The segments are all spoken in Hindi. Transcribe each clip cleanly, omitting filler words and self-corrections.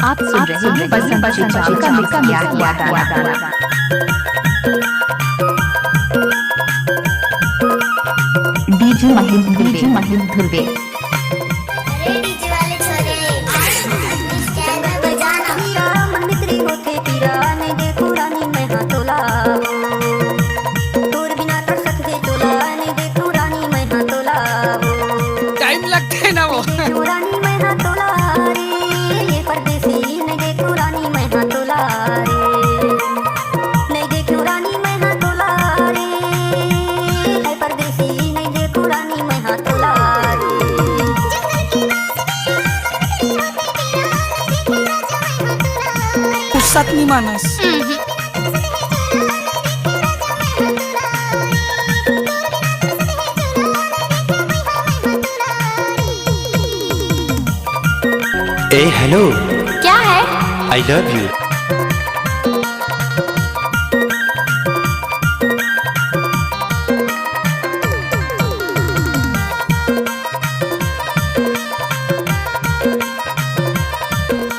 आप सुन रहे हैं पसंद का मिक्स किया हुआ गाना। डीजे महिंद्र ध्रुवे। टाइम लगते है ना वो। सतनी मानस ए हेलो, क्या है? I love you.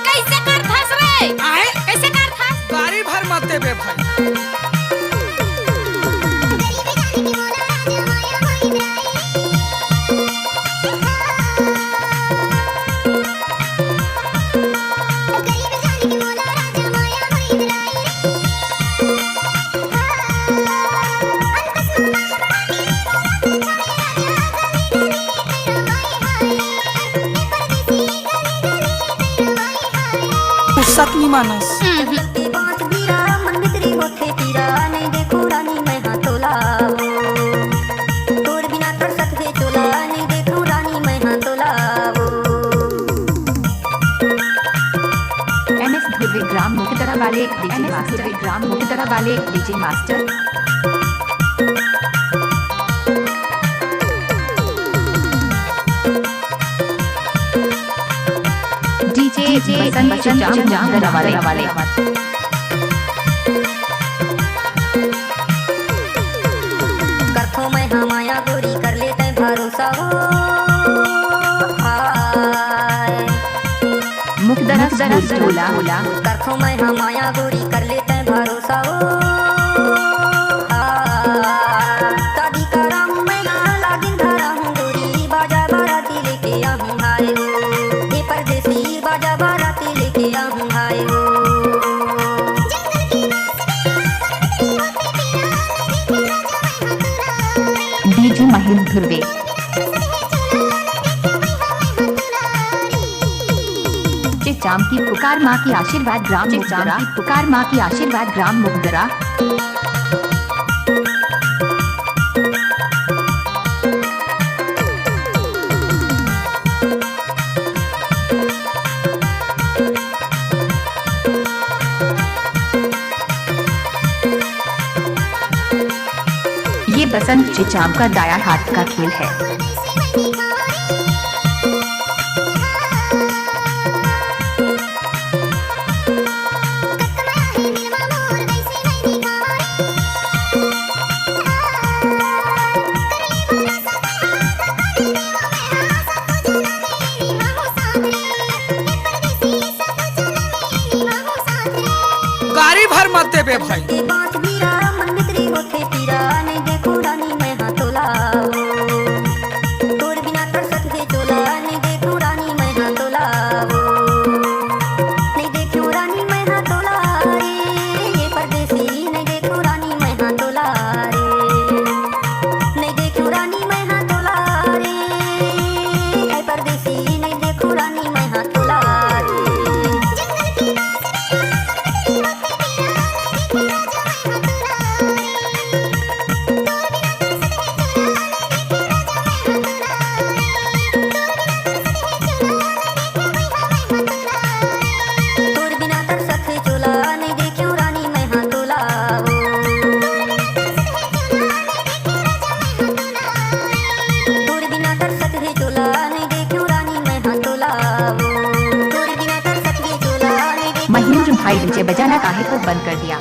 कैसे कर धस रे? आए कैसे कर धस? गाड़ी भर मत दे बे भाई। सतनी मानस MS ध्रुवे ग्राम मुख्यतरा वाले डीजे मास्टर। डीजे बसंत जाम वाले। करथो मैं माया गोरी कर लेते भरोसा हो। मुकदरा होला करथो मैं माया गोरी कर लेते भरोसा हो। शादी कराम मैं ना लागिन धरम गोरी बाजा बाराती लेके आहूं हाय हो। ये परदेसी बाजा बाराती लेके आहूं हाय हो। डीजे महिंद्र ध्रुवे। चाम की पुकार माँ की आशीर्वाद ग्राम मुकदरा। पुकार माँ की आशीर्वाद ग्राम मुकदरा। ये बसंत चिचाम का दाया हाथ का खेल है। गाड़ी भर मत दे बे भाई। महिंद्र भाई डीजे बजाना काहे को बंद कर दिया?